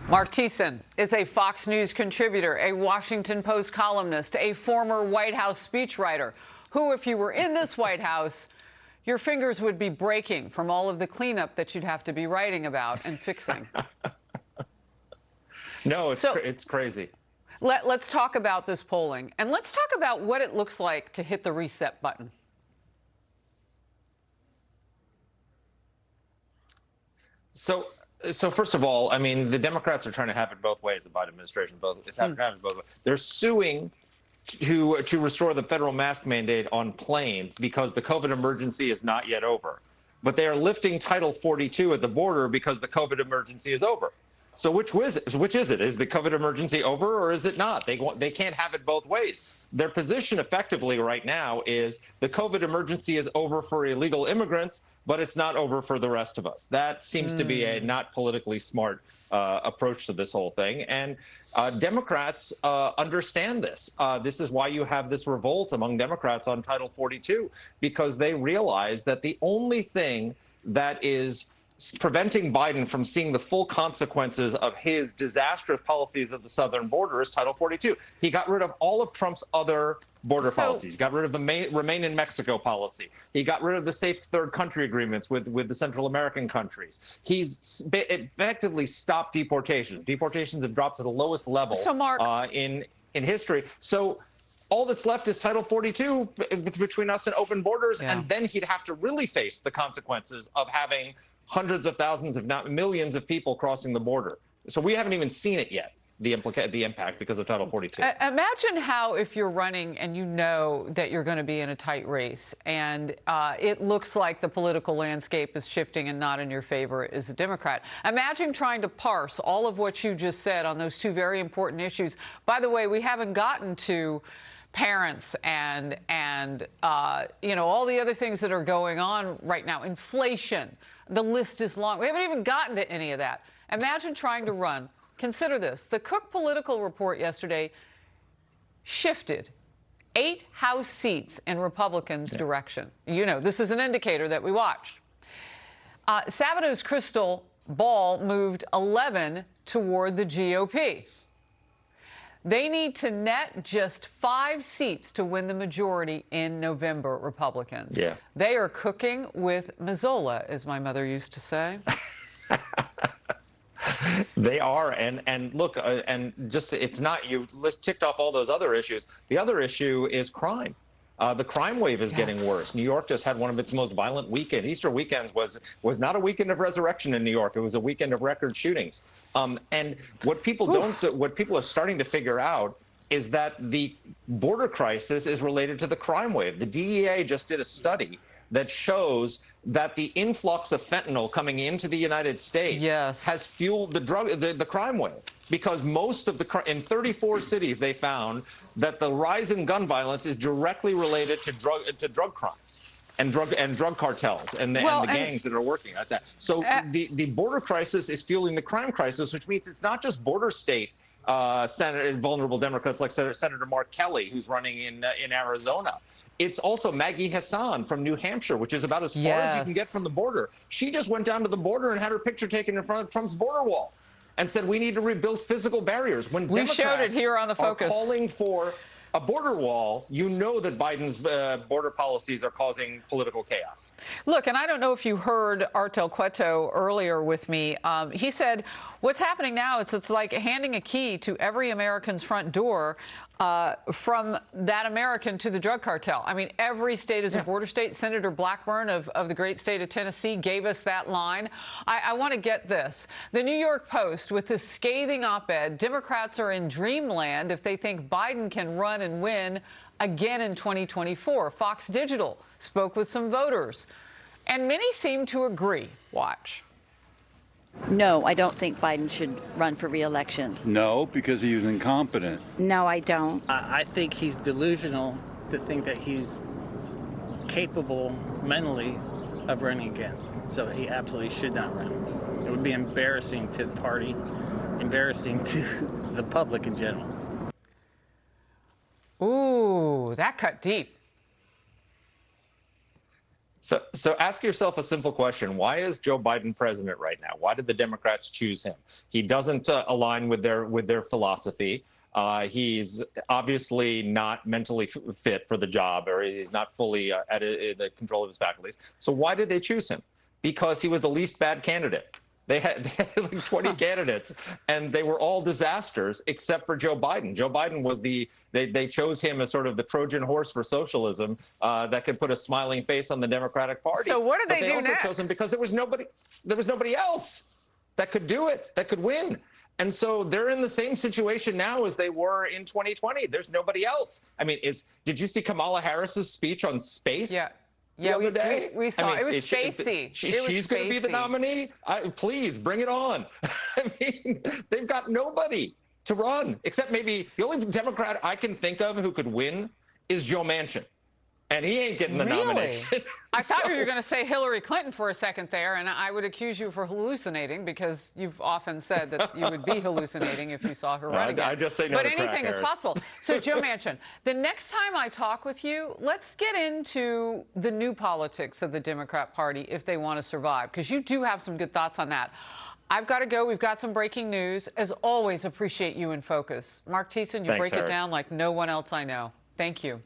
Mark Thiessen is a Fox News contributor, a Washington Post columnist, a former White House speechwriter, who, if you were in this White House, your fingers would be breaking from all of the cleanup that you'd have to be writing about and fixing. No, it's crazy. Let's talk about this polling, and let's talk about what it looks like to hit the reset button. So first of all, I mean, the Democrats are trying to have it both ways. The Biden administration is having it both ways. They're suing to restore the federal mask mandate on planes because the COVID emergency is not yet over. But they are lifting Title 42 at the border because the COVID emergency is over. So which is it? Is the COVID emergency over or is it not? They can't have it both ways. Their position effectively right now is the COVID emergency is over for illegal immigrants, but it's not over for the rest of us. That seems to be a not politically smart approach to this whole thing. And Democrats understand this. This is why you have this revolt among Democrats on Title 42, because they realize that the only thing that is preventing Biden from seeing the full consequences of his disastrous policies at the southern border is Title 42. He got rid of all of Trump's other border policies, got rid of the Remain in Mexico policy. He got rid of the safe third country agreements with the Central American countries. He's effectively stopped deportations. Deportations have dropped to the lowest level in history. So all that's left is Title 42 between us and open borders, and then he'd have to really face the consequences of having hundreds of thousands, if not millions, of people crossing the border. So we haven't even seen it yet, the impact because of Title 42. Imagine how, if you're running and you know that you're going to be in a tight race and it looks like the political landscape is shifting and not in your favor as a Democrat. Imagine trying to parse all of what you just said on those two very important issues. By the way, we haven't gotten to parents and you know, all the other things that are going on right now. Inflation. The list is long. We haven't even gotten to any of that. Imagine trying to run. Consider this. The Cook Political Report yesterday shifted 8 House seats in Republicans' direction. You know, this is an indicator that we watched. Sabato's crystal ball moved 11 toward the GOP. They need to net just 5 seats to win the majority in November, Republicans. Yeah. They are cooking with Mazzola, as my mother used to say. They are, and look, and just it's not, you ticked off all those other issues. The other issue is crime. The crime wave is getting worse. New York just had one of its most violent weekends. Easter weekend was not a weekend of resurrection in New York. It was a weekend of record shootings. And what people what people are starting to figure out is that the border crisis is related to the crime wave. The DEA just did a study that shows that the influx of fentanyl coming into the United States has fueled the crime wave. Because most of in 34 cities, they found that the rise in gun violence is directly related to drug crimes and drug cartels and the gangs that are working at that. So the border crisis is fueling the crime crisis, which means it's not just border state vulnerable Democrats like Senator Mark Kelly, who's running in Arizona. It's also Maggie Hassan from New Hampshire, which is about as far as you can get from the border. She just went down to the border and had her picture taken in front of Trump's border wall and said we need to rebuild physical barriers. When we showed it here on the Focus. Calling for a border wall, you know that Biden's border policies are causing political chaos. Look, and I don't know if you heard Artel Cueto earlier with me. He said what's happening now is it's like handing a key to every American's front door from that American to the drug cartel. I mean, every state is a border state. Senator Blackburn of the great state of Tennessee gave us that line. I want to get this. The New York Post with this scathing op-ed, Democrats are in dreamland if they think Biden can run and win again in 2024. Fox Digital spoke with some voters, and many seem to agree. Watch. No, I don't think Biden should run for re-election. No, because he was incompetent. No, I don't. I think he's delusional to think that he's capable mentally of running again. So he absolutely should not run. It would be embarrassing to the party, embarrassing to the public in general. Ooh, that cut deep. So ask yourself a simple question. Why is Joe Biden president right now? Why did the Democrats choose him? He doesn't align with their philosophy. He's obviously not mentally fit for the job, or he's not fully at the control of his faculties. So why did they choose him? Because he was the least bad candidate. They had like 20 candidates, and they were all disasters except for Joe Biden. Joe Biden was they chose him as sort of the Trojan horse for socialism that could put a smiling face on the Democratic Party. So what did they do also next? chose him because there was nobody else that could do it, that could win. And so they're in the same situation now as they were in 2020. There's nobody else. I mean, did you see Kamala Harris's speech on space? Yeah. The other day? We saw it was spacey. She's going to be the nominee. Please bring it on. I mean, they've got nobody to run except maybe the only Democrat I can think of who could win is Joe Manchin. And he ain't getting the nomination. I thought you were going to say Hillary Clinton for a second there, and I would accuse you for hallucinating because you've often said that you would be hallucinating if you saw her run again. I just say no but to anything crack, is possible. So, Joe Manchin, the next time I talk with you, let's get into the new politics of the Democrat Party if they want to survive, because you do have some good thoughts on that. I've got to go. We've got some breaking news. As always, appreciate you in focus. Mark Thiessen, you break it down like no one else I know. Thank you.